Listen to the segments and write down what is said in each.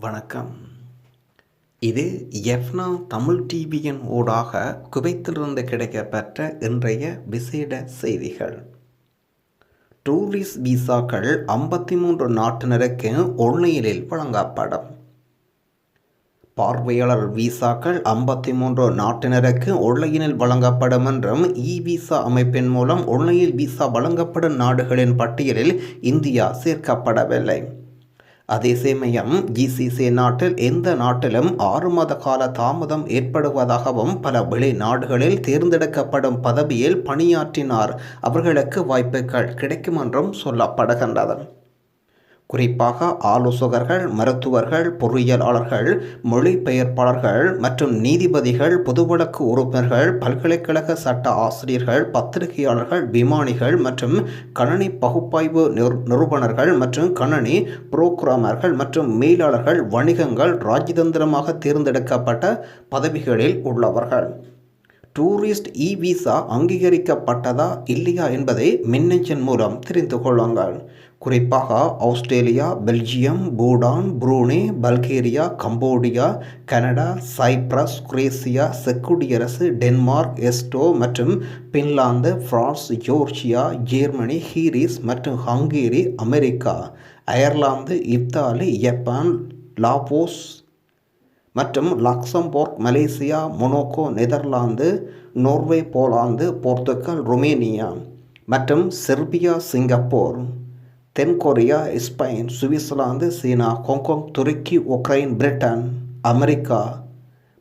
வணக்கம். இது எஃப்னா தமிழ் டிவியின் ஊடாக குவைத்திலிருந்து கிடைக்கப்பெற்ற இன்றைய விசேட செய்திகள். டூரிஸ்ட் விசாக்கள் 53 நாட்டினருக்கு ஒன்லைனில் வழங்கப்படும். பார்வையாளர் விசாக்கள் 53 நாட்டினருக்கு ஒன்லைனில் வழங்கப்படும் என்றும் விசா அமைப்பின் மூலம் ஒன்லைனில் விசா வழங்கப்படும் நாடுகளின் பட்டியலில் இந்தியா சேர்க்கப்படவில்லை. அதே சமயம் ஜிசிசி நாட்டில் எந்த நாட்டிலும் 6 மாத கால தாமதம் ஏற்படுவதாகவும் பல வெளிநாடுகளில் தேர்ந்தெடுக்கப்படும் பதவியில் பணியாற்றினார் அவர்களுக்கு வாய்ப்புகள் கிடைக்கும் என்றும் சொல்லப்படுகின்றது. குறிப்பாக ஆலோசகர்கள், மருத்துவர்கள், பொறியியலாளர்கள், மொழிபெயர்ப்பாளர்கள் மற்றும் நீதிபதிகள், பொதுவழக்கு உறுப்பினர்கள், பல்கலைக்கழக சட்ட ஆசிரியர்கள், பத்திரிகையாளர்கள், விமானிகள் மற்றும் கணனி பகுப்பாய்வு நிறுவனர்கள் மற்றும் கணனி புரோகிராமர்கள் மற்றும் மேலாளர்கள் வணிகங்கள் ராஜதந்திரமாக தேர்ந்தெடுக்கப்பட்ட பதவிகளில் உள்ளவர்கள். டூரிஸ்ட் விசா அங்கீகரிக்கப்பட்டதா இல்லையா என்பதை மின்னஞ்சல் மூலம் தெரிந்து கொள்ளுங்கள். குறிப்பாக Australia, Belgium, Bhutan, Brunei, Bulgaria, Cambodia, Canada, Cyprus, Croatia, செக் குடியரசு, டென்மார்க், எஸ்டோ மற்றும் பின்லாந்து, பிரான்ஸ், ஜோர்ஜியா, ஜெர்மனி, ஹீரிஸ் மற்றும் Hungary, America, Ireland, Italy, Japan, Laos மற்றும் Luxembourg, Malaysia, Monaco, Netherlands, Norway, Poland, Portugal, Romania மற்றும் செர்பியா, சிங்கப்பூர், தென்கொரியா, ஸ்பெயின், சுவிட்சர்லாந்து, சீனா, ஹாங்காங், துருக்கி, உக்ரைன், பிரிட்டன், அமெரிக்கா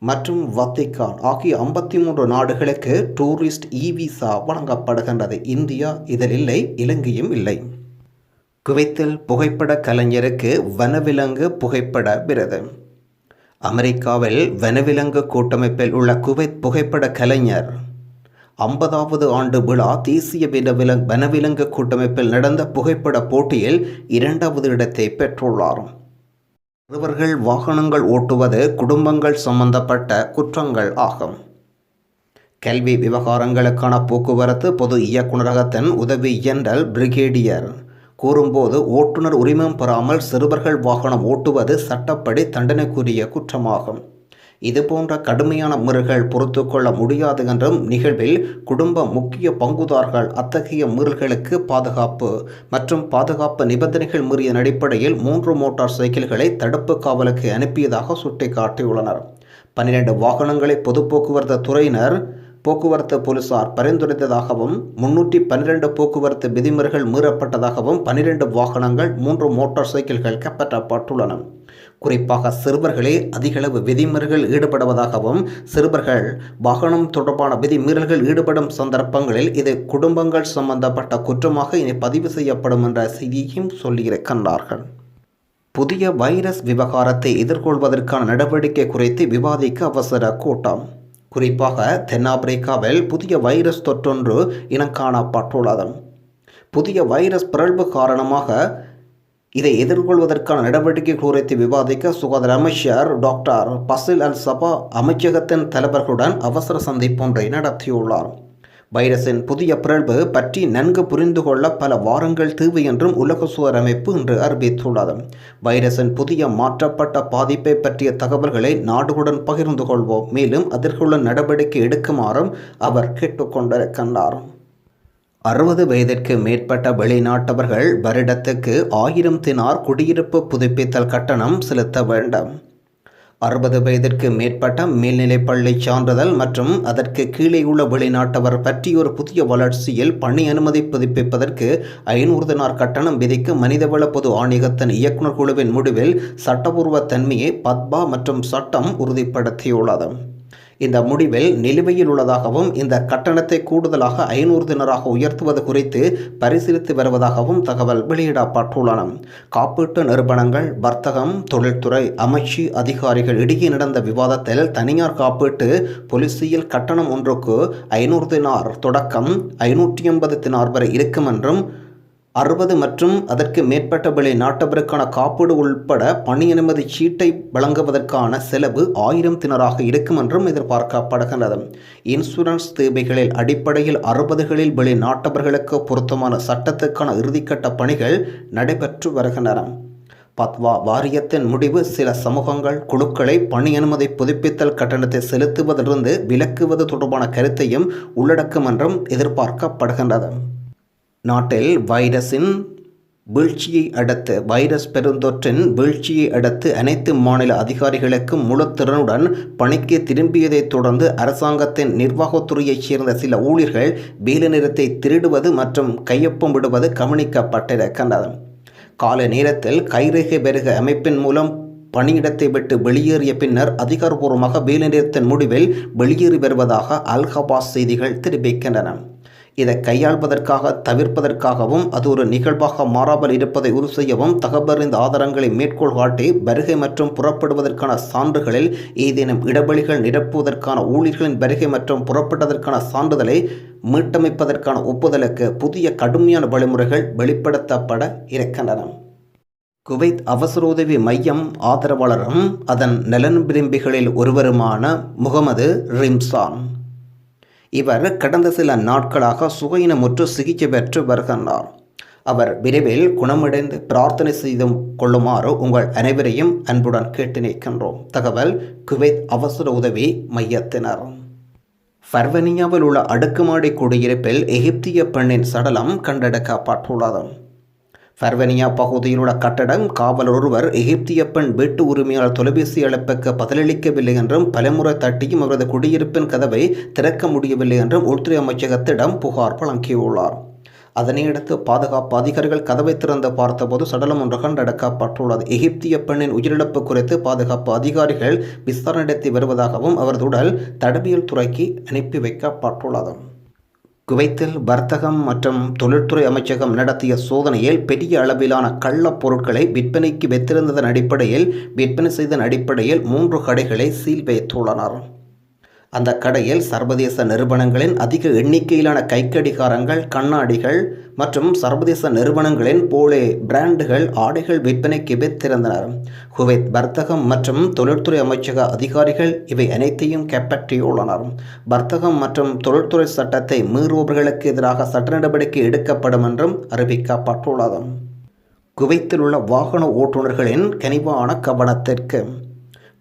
மற்றும் வத்திக்கான் ஆகிய 53 நாடுகளுக்கு டூரிஸ்ட் விசா வழங்கப்படுகின்றது. இந்தியா இதில் இல்லை, இலங்கையும் இல்லை. குவைத்தில் புகைப்பட கலைஞருக்கு வனவிலங்கு புகைப்பட விருது. அமெரிக்காவில் வனவிலங்கு கூட்டமைப்பில் உள்ள குவைத் புகைப்பட கலைஞர் 50வது ஆண்டு விழா தேசிய வனவிலங்கு கூட்டமைப்பில் நடந்த புகைப்பட போட்டியில் 2வது இடத்தை பெற்றுள்ளார். சிறுவர்கள் வாகனங்கள் ஓட்டுவது குடும்பங்கள் சம்பந்தப்பட்ட குற்றங்கள் ஆகும். கல்வி விவகாரங்களுக்கான போக்குவரத்து பொது இயக்குநரகத்தின் உதவி ஜெனரல் பிரிகேடியர் கூறும்போது, ஓட்டுநர் உரிமம் பெறாமல் சிறுவர்கள் வாகனம் ஓட்டுவது சட்டப்படி தண்டனைக்குரிய குற்றமாகும். இதுபோன்ற கடுமையான மீறல்கள் பொறுத்து கொள்ள முடியாது என்றும், நிகழ்வில் குடும்ப முக்கிய பங்குதாரர்கள் அத்தகைய மீறல்களுக்கு பாதுகாப்பு மற்றும் பாதுகாப்பு நிபந்தனைகள் மீறிய அடிப்படையில் 3 மோட்டார் சைக்கிள்களை தடுப்பு காவலுக்கு அனுப்பியதாக சுட்டிக்காட்டியுள்ளனர். 12 வாகனங்களை பொது போக்குவரத்து துறையினர் போக்குவரத்து போலீசார் பரிந்துரைத்ததாகவும், 312 போக்குவரத்து விதிமுறைகள் மீறப்பட்டதாகவும், 12 வாகனங்கள், 3 மோட்டார் சைக்கிள்கள் கைப்பற்றப்பட்டுள்ளன. குறிப்பாக சிறுவர்களே அதிகளவு விதிமீறல்கள் ஈடுபடுவதாகவும், சிறுவர்கள் வாகனம் தொடர்பான விதிமீறல்கள் ஈடுபடும் சந்தர்ப்பங்களில் இது குடும்பங்கள் சம்பந்தப்பட்ட குற்றமாக இனி பதிவு செய்யப்படும் என்ற செய்தியையும் சொல்லியிருக்கின்றார்கள். புதிய வைரஸ் விவகாரத்தை எதிர்கொள்வதற்கான நடவடிக்கை குறித்து விவாதிக்க அவசர கூட்டம். குறிப்பாக தென்னாப்பிரிக்காவில் புதிய வைரஸ் தொற்றொன்று இனங்காணப்பட்டுள்ளது. புதிய வைரஸ் பிறழ்வு காரணமாக இதை எதிர்கொள்வதற்கான நடவடிக்கை குறித்து விவாதிக்க சுகாதார அமைச்சர் டாக்டர் பசில் அல் சபா அமைச்சகத்தின் தலைவர்களுடன் அவசர சந்திப்பொன்றை நடத்தியுள்ளார். வைரஸின் புதிய பிறழ்வு பற்றி நன்கு புரிந்து கொள்ள பல வாரங்கள் தேவை என்றும் உலக சுகாதார அமைப்பு இன்று அறிவித்துள்ளது. வைரஸின் புதிய மாற்றப்பட்ட பாதிப்பை பற்றிய தகவல்களை நாடுகளுடன் பகிர்ந்து கொள்வோம், மேலும் அதற்குள்ள நடவடிக்கை எடுக்குமாறும் அவர் கேட்டுக்கொண்டிருக்கின்றார். 60 வயதிற்கு மேற்பட்ட வெளிநாட்டவர்கள் வருடத்துக்கு 1000 தினார் குடியிருப்பு புதுப்பித்தல் கட்டணம் செலுத்த வேண்டும். 60 வயதிற்கு மேற்பட்ட மேல்நிலைப்பள்ளி சான்றிதழ் மற்றும் அதற்கு கீழே உள்ள வெளிநாட்டவர் பற்றிய ஒரு புதிய வளர்ச்சியில் பணி அனுமதி புதுப்பிப்பதற்கு 500 தினார் கட்டணம் விதிக்க மனிதவள பொது ஆணையகத்தின் இயக்குநர் குழுவின் முடிவில் சட்டபூர்வ தன்மையை பத்பா மற்றும் சட்டம் உறுதிப்படுத்தியுள்ளது. இந்த முடிவில் நிலுவையில் உள்ளதாகவும், இந்த கட்டணத்தை கூடுதலாக 500 தினாராக உயர்த்துவது குறித்து பரிசீலித்து வருவதாகவும் தகவல் வெளியிடப்பட்டுள்ளன. காப்பீட்டு நிறுவனங்கள், வர்த்தகம், தொழில்துறை அமைச்சு அதிகாரிகள் இடையே நடந்த விவாதத்தில் தனியார் காப்பீட்டு பாலிசியில் கட்டணம் ஒன்றுக்கு 500 தினார் தொடக்கம் 580 தினார் வரை இருக்கும் என்றும், 60 மற்றும் அதற்கு மேற்பட்ட வெளிநாட்டவருக்கான காப்பீடு உள்பட பணி அனுமதி சீட்டை வழங்குவதற்கான செலவு 1000 தினாராக இருக்கும் என்றும் எதிர்பார்க்கப்படுகின்றது. இன்சூரன்ஸ் தேவைகளில் அடிப்படையில் 60களில் வெளிநாட்டவர்களுக்கு பொருத்தமான சட்டத்துக்கான இறுதிக்கட்ட பணிகள் நடைபெற்று வருகின்றன. பத்வா வாரியத்தின் முடிவு சில சமூகங்கள் குழுக்களை பணி அனுமதி புதுப்பித்தல் கட்டணத்தை செலுத்துவதிலிருந்து விலக்குவது தொடர்பான கருத்தையும் உள்ளடக்கும் என்றும் எதிர்பார்க்கப்படுகின்றது. நாட்டில் வைரஸ் பெருந்தொற்றின் வீழ்ச்சியை அடுத்து அனைத்து மாநில அதிகாரிகளுக்கும் முழு திறனுடன் பணிக்கு திரும்பியதைத் தொடர்ந்து அரசாங்கத்தின் நிர்வாகத்துறையைச் சேர்ந்த சில ஊழியர்கள் வேலைநிறுத்தை திருடுவது மற்றும் கையொப்பம் விடுவது கவனிக்கப்பட்டிருக்கின்றது. கால நேரத்தில் கைரேகை பெருக அமைப்பின் மூலம் பணியிடத்தை விட்டு வெளியேறிய பின்னர் அதிகாரப்பூர்வமாக வேலைநிறுத்தின் முடிவில் வெளியேறி வருவதாக அல்-ஹபாஸ் செய்திகள் தெரிவிக்கின்றன. இதை கையாள்வதற்காக தவிர்ப்பதற்காகவும் அது ஒரு நிகழ்வாக மாறாமல் இருப்பதை உறுதி செய்யவும் தகவலறிந்த ஆதாரங்களை மேற்கோள் காட்டி வருகை மற்றும் புறப்படுவதற்கான சான்றுகளில் ஏதேனும் இடைவெளிகள் நிரப்புவதற்கான ஊழியர்களின் வருகை மற்றும் புறப்பட்டதற்கான சான்றிதழை மீட்டமைப்பதற்கான ஒப்புதலுக்கு புதிய கடுமையான வழிமுறைகள் வெளிப்படுத்தப்பட இருக்கின்றன. குவைத் அவசர உதவி மையம் ஆதரவாளரும் அதன் நலன் விரும்பிகளில் ஒருவருமான முகமது ரிம்சான். இவர் கடந்த சில நாட்களாக சுகையினமுற்று சிகிச்சை பெற்று வருகின்றார். அவர் விரைவில் குணமடைந்து பிரார்த்தனை செய்து கொள்ளுமாறு உங்கள் அனைவரையும் அன்புடன் கேட்டு நிற்கின்றோம். தகவல் குவைத் அவசர உதவி மையத்தினர். ஃபர்வனியாவில் உள்ள அடுக்குமாடி குடியிருப்பில் எகிப்திய பெண்ணின் சடலம் கண்டெடுக்கப்பட்டுள்ளது. ஃபர்வனியா பகுதியில் உள்ள கட்டடம் காவலர் ஒருவர் எகிப்திய பெண் வீட்டு உரிமையாளர் தொலைபேசி அழைப்புக்கு பதிலளிக்கவில்லை என்றும் பலமுறை தட்டியும் அவரது குடியிருப்பின் கதவை திறக்க முடியவில்லை என்றும் உள்துறை அமைச்சகத்திடம் புகார் வழங்கியுள்ளார். அதனையடுத்து பாதுகாப்பு அதிகாரிகள் கதவை திறந்து பார்த்தபோது சடலம் ஒன்று கண்டெடுக்கப்பட்டுள்ளது. எகிப்திய பெண்ணின் உயிரிழப்பு குறித்து பாதுகாப்பு அதிகாரிகள் விசாரணை நடத்தி வருவதாகவும் அவரது உடல் தடவியல் துறைக்கு அனுப்பி வைக்கப்பட்டுள்ளது. குவைத்தில் வர்த்தகம் மற்றும் தொழில்துறை அமைச்சகம் நடத்திய சோதனையில் பெரிய அளவிலான கள்ளப் பொருட்களை விற்பனைக்கு வைத்திருந்ததன் அடிப்படையில் விற்பனை செய்ததன் அடிப்படையில் 3 கடைகளை சீல் வைத்துள்ளனர். அந்த கடையில் சர்வதேச நிறுவனங்களின் அதிக எண்ணிக்கையிலான கைக்கடிகாரங்கள், கண்ணாடிகள் மற்றும் சர்வதேச நிறுவனங்களின் போலே பிராண்டுகள் ஆடைகள் விற்பனைக்கு வைத்திருந்தனர். குவைத் வர்த்தகம் மற்றும் தொழில்துறை அமைச்சக அதிகாரிகள் இவை அனைத்தையும் கைப்பற்றியுள்ளனர். வர்த்தகம் மற்றும் தொழில்துறை சட்டத்தை மீறுபவர்களுக்கு எதிராக சட்ட நடவடிக்கை எடுக்கப்படும் என்றும் அறிவிக்கப்பட்டுள்ளது. குவைத்தில் உள்ள வாகன ஓட்டுநர்களின் கனிவான கவனத்திற்கு.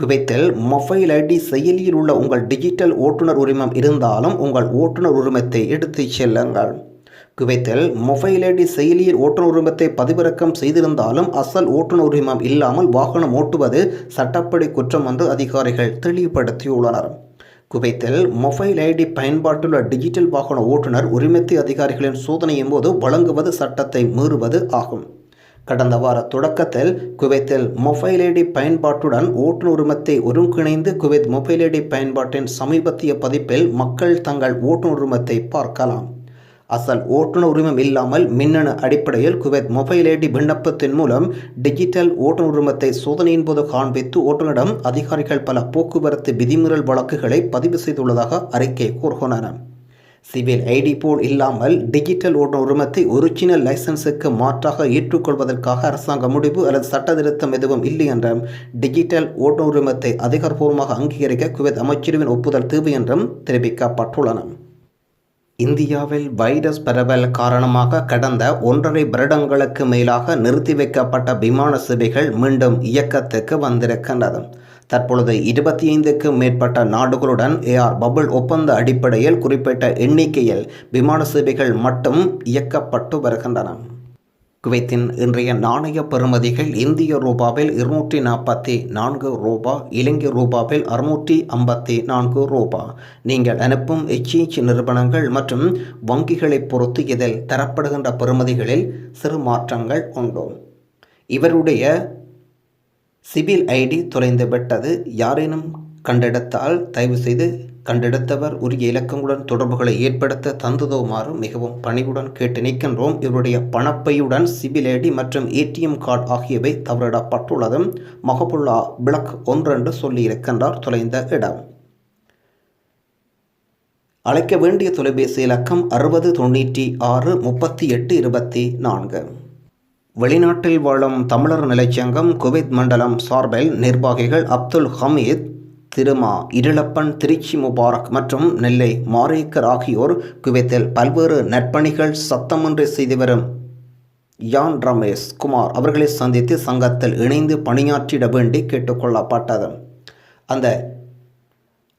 குவைத்தில் மொபைல் ஐடி செயலியில் உள்ள உங்கள் டிஜிட்டல் ஓட்டுநர் உரிமம் இருந்தாலும் உங்கள் ஓட்டுநர் உரிமத்தை எடுத்துச் செல்லுங்கள். குவைத்தில் மொபைல் ஐடி செயலியில் ஓட்டுநர் உரிமத்தை பதிவிறக்கம் செய்திருந்தாலும் அசல் ஓட்டுநர் உரிமம் இல்லாமல் வாகனம் ஓட்டுவது சட்டப்படி குற்றம் என்று அதிகாரிகள் தெளிவுபடுத்தியுள்ளனர். குவைத்தில் மொபைல் ஐடி பயன்பாட்டுள்ள டிஜிட்டல் வாகன ஓட்டுநர் உரிமத்தை அதிகாரிகளின் சோதனையின் போது வழங்குவது சட்டத்தை மீறுவது ஆகும். கடந்த வார தொடக்கத்தில் குவைத்தில் மொபைல் ஐடி பயன்பாட்டுடன் ஓட்டுநர் உரிமத்தை ஒருங்கிணைந்து குவைத் மொபைல் ஐடி பயன்பாட்டின் சமீபத்திய பதிப்பில் மக்கள் தங்கள் ஓட்டுநர் உரிமத்தை பார்க்கலாம். அசல் ஓட்டுநர் உரிமம் இல்லாமல் மின்னணு அடிப்படையில் குவைத் மொபைல் ஐடி விண்ணப்பத்தின் மூலம் டிஜிட்டல் ஓட்டுநர் உரிமத்தை சோதனையின் போது காண்பித்து ஓட்டுநரிடம் அதிகாரிகள் பல போக்குவரத்து விதிமீறல் வழக்குகளை பதிவு செய்துள்ளதாக அறிக்கை கூறுகின்றன. சிவில் ஐடி போல் இல்லாமல் டிஜிட்டல் ஓட்டுநர் உரிமத்தை ஒரிஜினல் லைசன்ஸுக்கு மாற்றாக ஏற்றுக்கொள்வதற்காக அரசாங்க முடிவு அல்லது சட்ட திருத்தம் எதுவும் இல்லை என்றும் டிஜிட்டல் ஓட்டுநர் உரிமத்தை அதிகாரப்பூர்வமாக அங்கீகரிக்க குவைத் அமைச்சரவின் ஒப்புதல் தேவை என்றும் தெரிவிக்கப்பட்டுள்ளன. இந்தியாவில் வைரஸ் பரவல் காரணமாக கடந்த 1.5 வருடங்களுக்கு மேலாக நிறுத்தி வைக்கப்பட்ட விமான சேவைகள் மீண்டும் இயக்கத்துக்கு வந்திருக்கின்றது. தற்பொழுது 25க்கும் மேற்பட்ட நாடுகளுடன் ஏர் பபுள் ஒப்பந்த அடிப்படையில் குறிப்பிட்ட எண்ணிக்கையில் விமான சேவைகள் மட்டும் இயக்கப்பட்டு வருகின்றன. குவைத்தின் இன்றைய நாணய பெறுமதிகள் இந்திய ரூபாவில் 244 ரூபா, இலங்கை ரூபாவில் 654 ரூபா. நீங்கள் அனுப்பும் எக்ஸ்சேஞ்ச் நிறுவனங்கள் மற்றும் வங்கிகளை பொறுத்து இதில் தரப்படுகின்ற பெறுமதிகளில் சிறு மாற்றங்கள் உண்டு. இவருடைய சிவில் ஐடி தொலைந்துவிட்டது. யாரேனும் கண்டெடுத்தால் தயவு செய்து கண்டெடுத்தவர் உரிய இலக்கங்களுடன் தொடர்புகளை ஏற்படுத்த தந்துதவுமாறு மிகவும் பணிவுடன் கேட்டு நிற்கின்றோம். இவருடைய பணப்பையுடன் சிவில் ஐடி மற்றும் ஏடிஎம் கார்டு ஆகியவை தவறிடப்பட்டுள்ளது. மஹபுல்லா பிளக் 1 என்று சொல்லியிருக்கின்றார் தொலைந்த இடம். அழைக்க வேண்டிய தொலைபேசி இலக்கம் 60 96 38 24. வெளிநாட்டில் வாழும் தமிழர் நிலைச்சங்கம் குவைத் மண்டலம் சார்பில் நிர்வாகிகள் அப்துல் ஹமீத், திருமா இருளப்பன், திருச்சி முபாரக் மற்றும் நெல்லை மாரேக்கர் ஆகியோர் குவைத்தில் பல்வேறு நற்பணிகள் சத்தமின்றி செய்து வரும் யான் ரமேஷ் குமார் அவர்களை சந்தித்து சங்கத்தில் இணைந்து பணியாற்றிட வேண்டி கேட்டுக்கொள்ளப்பட்டது. அந்த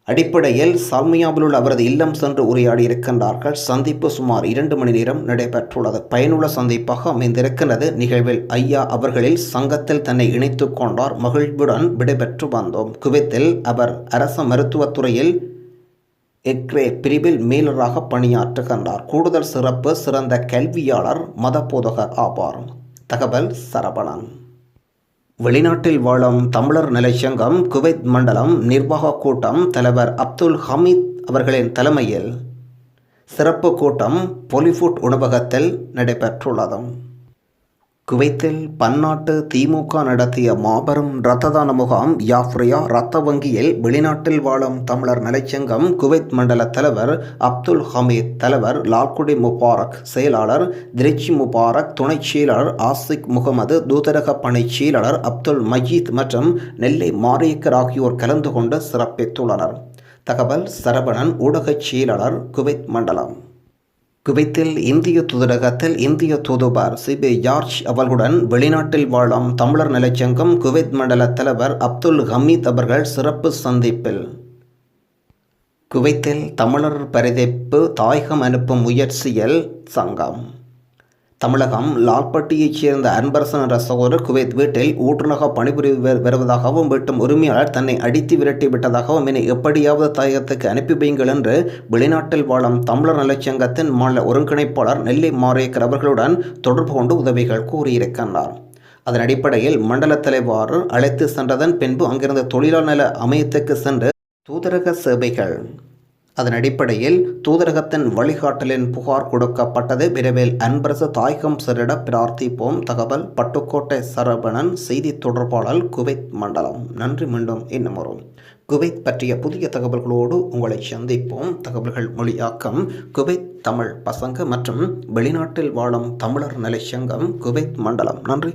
அடிப்படையில் சால்மியாவில் உள்ள அவரது இல்லம் சென்று உரையாடியிருக்கின்றார்கள். சந்திப்பு சுமார் 2 மணி நேரம் நடைபெற்றுள்ளது. பயனுள்ள சந்திப்பாக அமைந்திருக்கிறது. நிகழ்வில் ஐயா அவர்களில் சங்கத்தில் தன்னை இணைத்துக் கொண்டார். மகிழ்வுடன் விடைபெற்று வந்தோம். குவைத்தில் அவர் அரச மருத்துவத்துறையில் எக்ரே பிரிவில் மேலராக பணியாற்றுகின்றார். கூடுதல் சிறப்பு சிறந்த கல்வியாளர், மத போதகர் ஆவார். தகவல் சரவணன். வெளிநாட்டில் வாழும் தமிழர் நிலைச்சங்கம் குவைத் மண்டலம் நிர்வாக கூட்டம் தலைவர் அப்துல் ஹமீத் அவர்களின் தலைமையில் சிறப்பு கூட்டம் பொலிஃபுட் உணவகத்தில் நடைபெற்றுள்ளது. குவைத்தில் பன்னாட்டு திமுக நடத்திய மாபெரும் இரத்த தான முகாம் யாஃப்ரியா இரத்த வங்கியில் வெளிநாட்டில் வாழும் தமிழர் நிலைச்சங்கம் குவைத் மண்டல தலைவர் அப்துல் ஹமீத், தலைவர் லால்குடி முபாரக், செயலாளர் திரிச்சி முபாரக், துணைச் செயலாளர் ஆசிக் முகமது, தூதரக பணிச் செயலாளர் அப்துல் மஜீத் மற்றும் நெல்லை மாரியக்கர் ஆகியோர் கலந்து கொண்டு சிறப்பித்துள்ளனர். தகவல் சரவணன், ஊடகச் செயலாளர், குவைத் மண்டலம். குவைத்தில் இந்திய தூதரகத்தில் இந்திய தூதுவர் சிபி ஜார்ஜ் அவர்களுடன் வெளிநாட்டில் வாழும் தமிழர் நிலைச்சங்கம் குவைத் மண்டல தலைவர் அப்துல் ஹமீத் அவர்கள் சிறப்பு சந்திப்பில் குவைத்தில் தமிழர் பரிதைப்பு தாயகம் அனுப்பும் முயற்சியில் சங்கம் தமிழகம் லால்பட்டியைச் சேர்ந்த அன்பரசன் என்ற சகோதரர் குவைத் வீட்டில் ஊற்றுநக பணிபுரி வருவதாகவும் வீட்டும் உரிமையாளர் தன்னை அடித்து விரட்டி விட்டதாகவும் என்னை எப்படியாவது தாயகத்துக்கு அனுப்பி வையுங்கள் என்று வெளிநாட்டில் வாழும் தமிழர் நலச்சங்கத்தின் மாநில ஒருங்கிணைப்பாளர் நெல்லை மாரியக்கர் அவர்களுடன் தொடர்பு கொண்டு உதவிகள் கூறியிருக்கின்றார். அதன் அடிப்படையில் மண்டல தலைவர் அழைத்து சென்றதன் பின்பு அங்கிருந்த தொழிலாளர் நல அமையத்துக்கு சென்று தூதரக சேவைகள் அதன் அடிப்படையில் தூதரகத்தின் வழிகாட்டலின் புகார் கொடுக்கப்பட்டது. விரைவில் அன்பரசு தாயகம் சென்றிட பிரார்த்திப்போம். தகவல் பட்டுக்கோட்டை சரவணன், செய்தி தொடர்பாளர், குவைத் மண்டலம். நன்றி. மீண்டும் இன்னும் வரும் குவைத் பற்றிய புதிய தகவல்களோடு உங்களை சந்திப்போம். தகவல்கள் மொழியாக்கம் குவைத் தமிழ் பசங்க மற்றும் வெளிநாட்டில் வாழும் தமிழர் நிலைச்சங்கம் குவைத் மண்டலம். நன்றி.